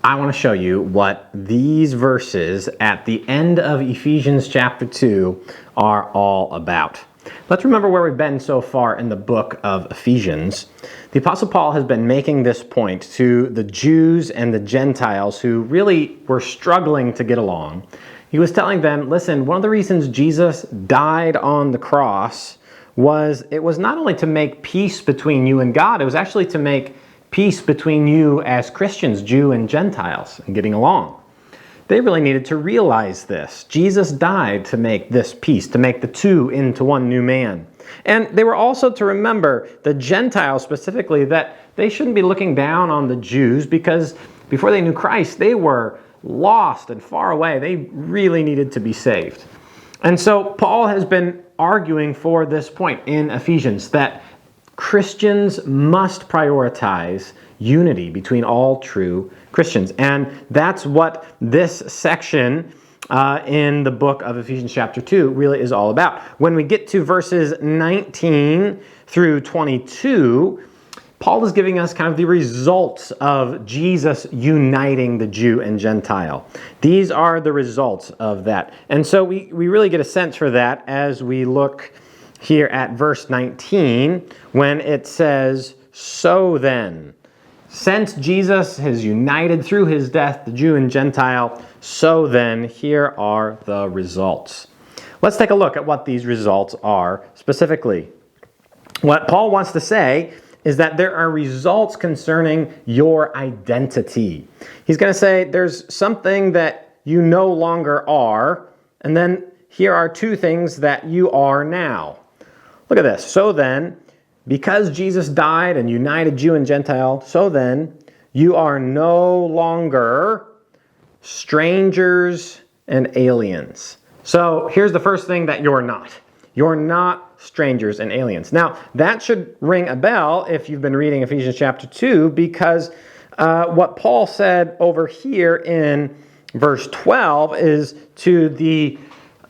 I want to show you what these verses at the end of Ephesians chapter 2 are all about. Let's remember where we've been so far in the book of Ephesians. The Apostle Paul has been making this point to the Jews and the Gentiles who really were struggling to get along. He was telling them, listen, one of the reasons Jesus died on the cross was it was not only to make peace between you and God, it was actually to make peace between you as Christians, Jew and Gentiles, and getting along. They really needed to realize this. Jesus died to make this peace, to make the two into one new man. And they were also to remember, the Gentiles specifically, that they shouldn't be looking down on the Jews because before they knew Christ, they were lost and far away. They really needed to be saved. And so Paul has been arguing for this point in Ephesians, that Christians must prioritize unity between all true Christians. And that's what this section in the book of Ephesians chapter 2 really is all about. When we get to verses 19 through 22, Paul is giving us kind of the results of Jesus uniting the Jew and Gentile. These are the results of that. And so we really get a sense for that as we look here at verse 19, when it says, "So then, since Jesus has united through his death the Jew and Gentile, so then here are the results." Let's take a look at what these results are specifically. What Paul wants to say is that there are results concerning your identity. He's going to say there's something that you no longer are, and then here are two things that you are now. Look at this. So then, because Jesus died and united Jew and Gentile, so then you are no longer strangers and aliens. So here's the first thing that you're not. You're not strangers and aliens. Now, that should ring a bell if you've been reading Ephesians chapter 2, because what Paul said over here in verse 12 is to the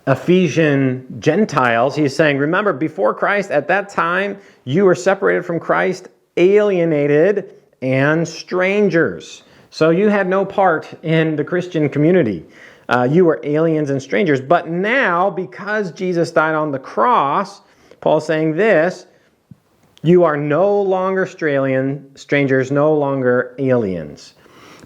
Ephesian Gentiles. He's saying, remember, before Christ, at that time, you were separated from Christ, alienated, and strangers. So you had no part in the Christian community. You were aliens and strangers. But now, because Jesus died on the cross, Paul's saying this, you are no longer strangers, no longer aliens.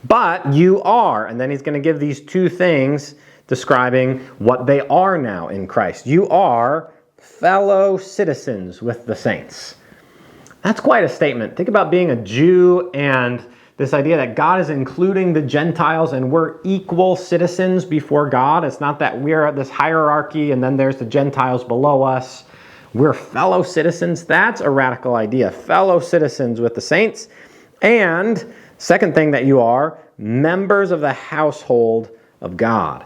But you are, and then he's going to give these two things describing what they are now in Christ. You are fellow citizens with the saints. That's quite a statement. Think about being a Jew and this idea that God is including the Gentiles and we're equal citizens before God. It's not that we're at this hierarchy and then there's the Gentiles below us. We're fellow citizens. That's a radical idea. Fellow citizens with the saints. And second thing that you are, members of the household of God.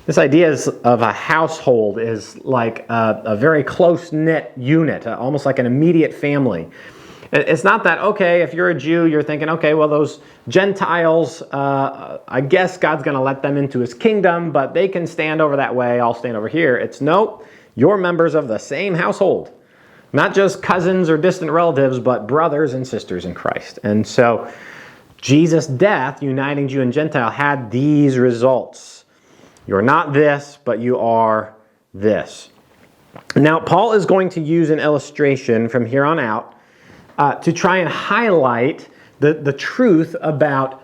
This idea of a household is like a very close-knit unit, almost like an immediate family. It's not that, okay, if you're a Jew, you're thinking, okay, well, those Gentiles, I guess God's going to let them into his kingdom, but they can stand over that way, I'll stand over here. It's nope, you're members of the same household. Not just cousins or distant relatives, but brothers and sisters in Christ. And so Jesus' death, uniting Jew and Gentile, had these results. You're not this, but you are this. Now, Paul is going to use an illustration from here on out to try and highlight the truth about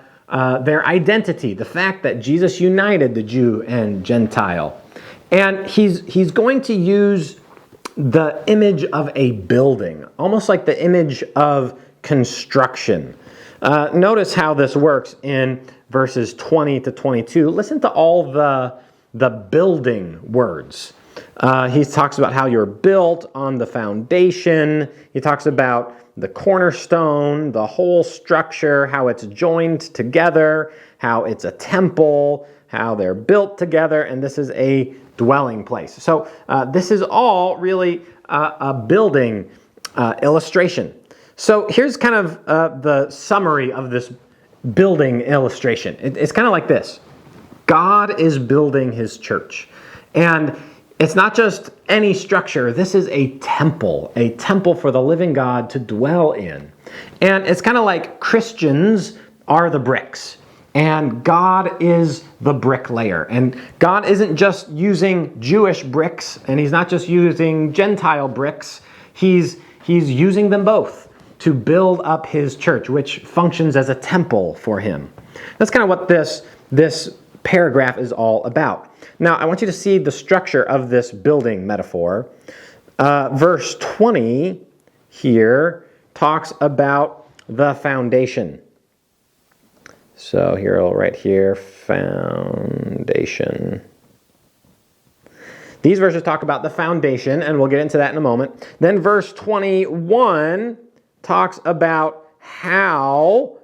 their identity, the fact that Jesus united the Jew and Gentile. And he's going to use the image of a building, almost like the image of construction. Notice how this works in verses 20 to 22. Listen to all the building words. He talks about how you're built on the foundation. He talks about the cornerstone, the whole structure, how it's joined together, how it's a temple, how they're built together, and this is a dwelling place. So this is all really a building illustration. So here's kind of the summary of this building illustration. It's kind of like this. God is building his church. And it's not just any structure. This is a temple for the living God to dwell in. And it's kind of like Christians are the bricks. And God is the bricklayer. And God isn't just using Jewish bricks, and he's not just using Gentile bricks. He's using them both to build up his church, which functions as a temple for him. That's kind of what this paragraph is all about. Now, I want you to see the structure of this building metaphor. Verse 20 here talks about the foundation. So here, I'll write here, foundation. These verses talk about the foundation, and we'll get into that in a moment. Then verse 21 talks about how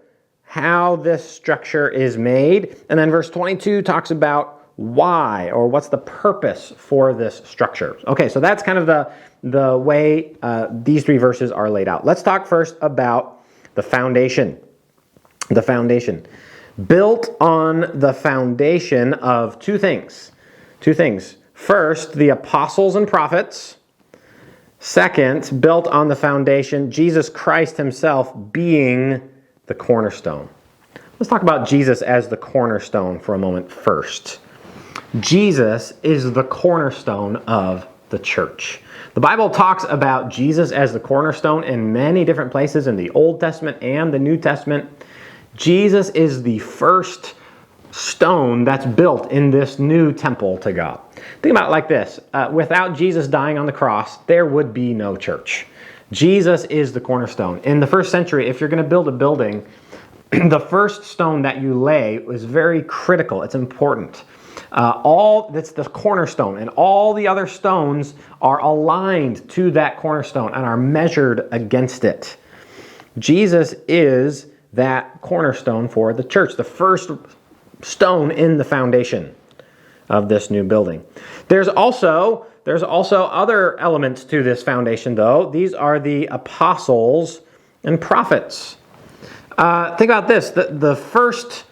this structure is made. And then verse 22 talks about why, or what's the purpose for this structure. Okay, so that's kind of the way these three verses are laid out. Let's talk first about the foundation. The foundation. Built on the foundation of two things. Two things. First, the apostles and prophets. Second, built on the foundation, Jesus Christ himself being the cornerstone. Let's talk about Jesus as the cornerstone for a moment first. Jesus is the cornerstone of the church. The Bible talks about Jesus as the cornerstone in many different places in the Old Testament and the New Testament. Jesus is the first stone that's built in this new temple to God. Think about it like this. Without Jesus dying on the cross, there would be no church. Jesus is the cornerstone. In the first century, if you're going to build a building, the first stone that you lay is very critical. It's important. That's the cornerstone, and all the other stones are aligned to that cornerstone and are measured against it. Jesus is that cornerstone for the church, the first stone in the foundation of this new building. There's also other elements to this foundation, though. These are the apostles and prophets. Think about this. The first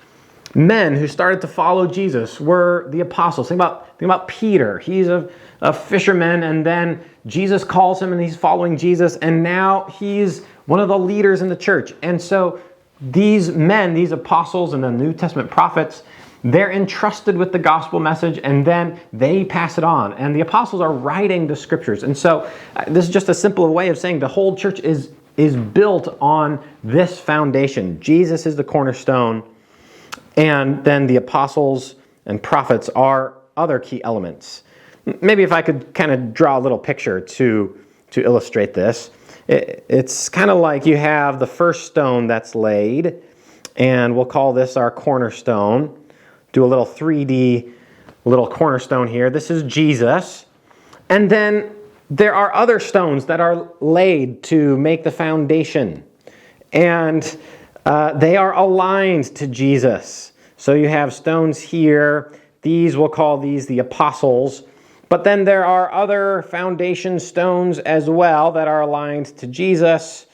men who started to follow Jesus were the apostles. Think about Peter. He's a fisherman, and then Jesus calls him and he's following Jesus, and now he's one of the leaders in the church. And so these men, these apostles and the New Testament prophets, they're entrusted with the gospel message, and then they pass it on. And the apostles are writing the scriptures. And so this is just a simple way of saying the whole church is built on this foundation. Jesus is the cornerstone, and then the apostles and prophets are other key elements. Maybe if I could kind of draw a little picture to illustrate this. It's kind of like you have the first stone that's laid, and we'll call this our cornerstone. Do a little 3D little cornerstone here. This is Jesus. And then there are other stones that are laid to make the foundation. And they are aligned to Jesus. So you have stones here. We'll call these the apostles. But then there are other foundation stones as well that are aligned to Jesus.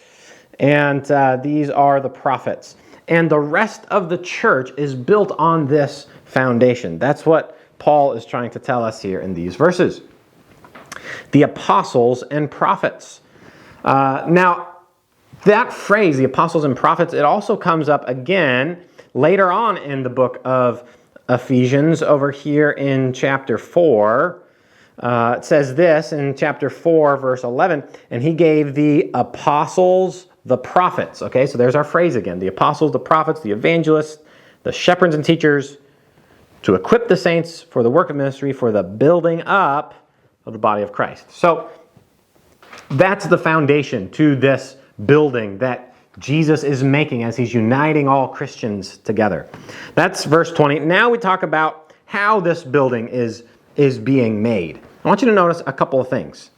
And these are the prophets. And the rest of the church is built on this foundation. That's what Paul is trying to tell us here in these verses. The apostles and prophets. Now, that phrase, the apostles and prophets, it also comes up again later on in the book of Ephesians, over here in chapter 4. It says this in chapter 4, verse 11, and he gave the apostles the prophets. Okay, so there's our phrase again. The apostles, the prophets, the evangelists, the shepherds and teachers, to equip the saints for the work of ministry, for the building up of the body of Christ. So that's the foundation to this building that Jesus is making as he's uniting all Christians together. That's verse 20. Now we talk about how this building is being made. I want you to notice a couple of things.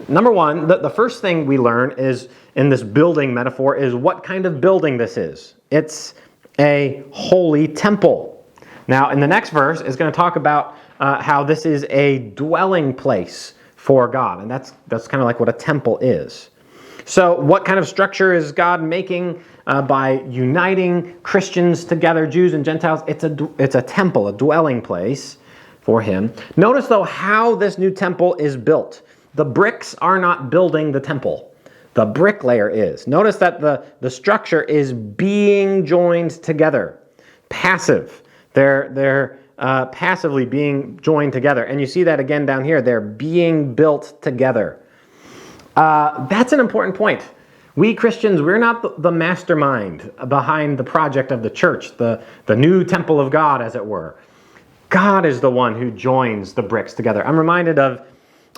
Number one, the first thing we learn is in this building metaphor is what kind of building this is. It's a holy temple. Now, in the next verse is going to talk about how this is a dwelling place for God, and that's kind of like what a temple is. So, what kind of structure is God making by uniting Christians together, Jews and Gentiles? It's a temple, a dwelling place for him. Notice, though, how this new temple is built. The bricks are not building the temple. The bricklayer is. Notice that the structure is being joined together passive. They're passively being joined together. And you see that again down here. They're being built together. That's an important point. We Christians, we're not the mastermind behind the project of the church, the new temple of God, as it were. God is the one who joins the bricks together. I'm reminded of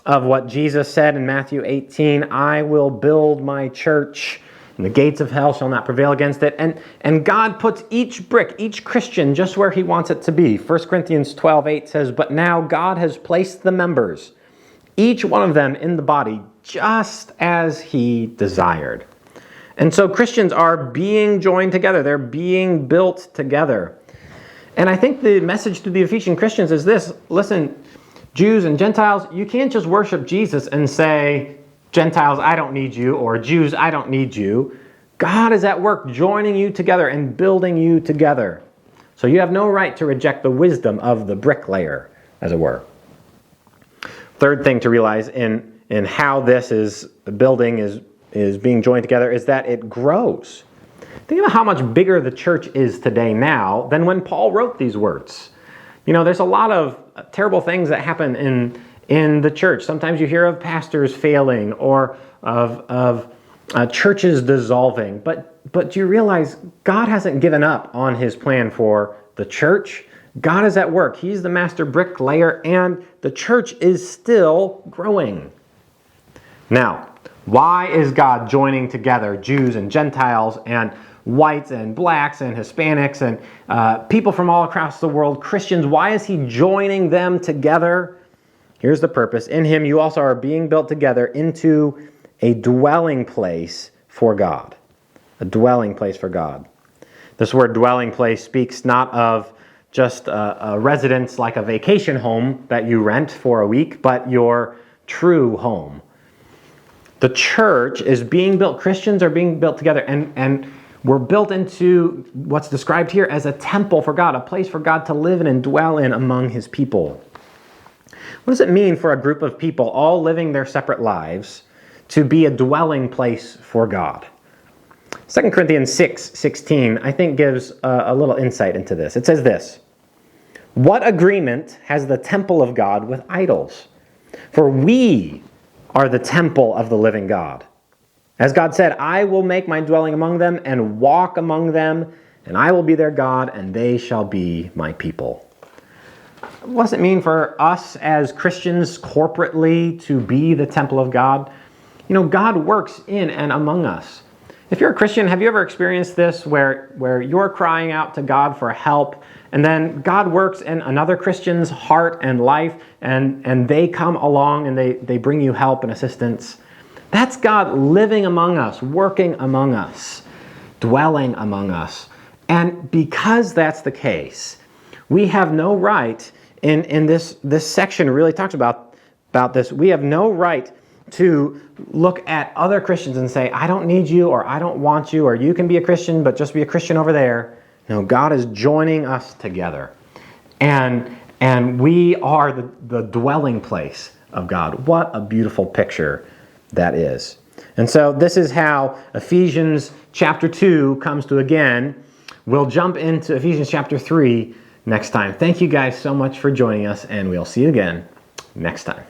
what Jesus said in Matthew 18, I will build my church, and the gates of hell shall not prevail against it. And God puts each brick, each Christian, just where he wants it to be. 1 Corinthians 12:8 says, but now God has placed the members, each one of them in the body, just as he desired. And so Christians are being joined together. They're being built together. And I think the message to the Ephesian Christians is this. Listen, Jews and Gentiles, you can't just worship Jesus and say, Gentiles, I don't need you, or Jews, I don't need you. God is at work joining you together and building you together. So you have no right to reject the wisdom of the bricklayer, as it were. Third thing to realize in how the building is being joined together is that it grows. Think about how much bigger the church is today now than when Paul wrote these words. You know, there's a lot of terrible things that happen in the church. Sometimes you hear of pastors failing or of churches dissolving. But you realize God hasn't given up on his plan for the church. God is at work. He's the master bricklayer, and the church is still growing. Now, why is God joining together Jews and Gentiles and whites and blacks and Hispanics and people from all across the world, Christians? Why is he joining them together? Here's the purpose. In him you also are being built together into a dwelling place for God. A dwelling place for God. This word dwelling place speaks not of just a residence like a vacation home that you rent for a week, but your true home. The church is being built. Christians are being built together, and we're built into what's described here as a temple for God, a place for God to live in and dwell in among his people. What does it mean for a group of people all living their separate lives to be a dwelling place for God? 2 Corinthians 6:16, I think, gives a little insight into this. It says this, what agreement has the temple of God with idols? For we are the temple of the living God. As God said, I will make my dwelling among them and walk among them, and I will be their God, and they shall be my people. What does it mean for us as Christians corporately to be the temple of God? You know, God works in and among us. If you're a Christian, have you ever experienced this where you're crying out to God for help, and then God works in another Christian's heart and life, and they come along and they bring you help and assistance? That's God living among us, working among us, dwelling among us. And because that's the case, we have no right, in this section really talks about this, we have no right to look at other Christians and say, I don't need you, or I don't want you, or you can be a Christian, but just be a Christian over there. No, God is joining us together. And we are the dwelling place of God. What a beautiful picture that is. And so this is how Ephesians chapter 2 comes to again. We'll jump into Ephesians chapter 3 next time. Thank you guys so much for joining us, and we'll see you again next time.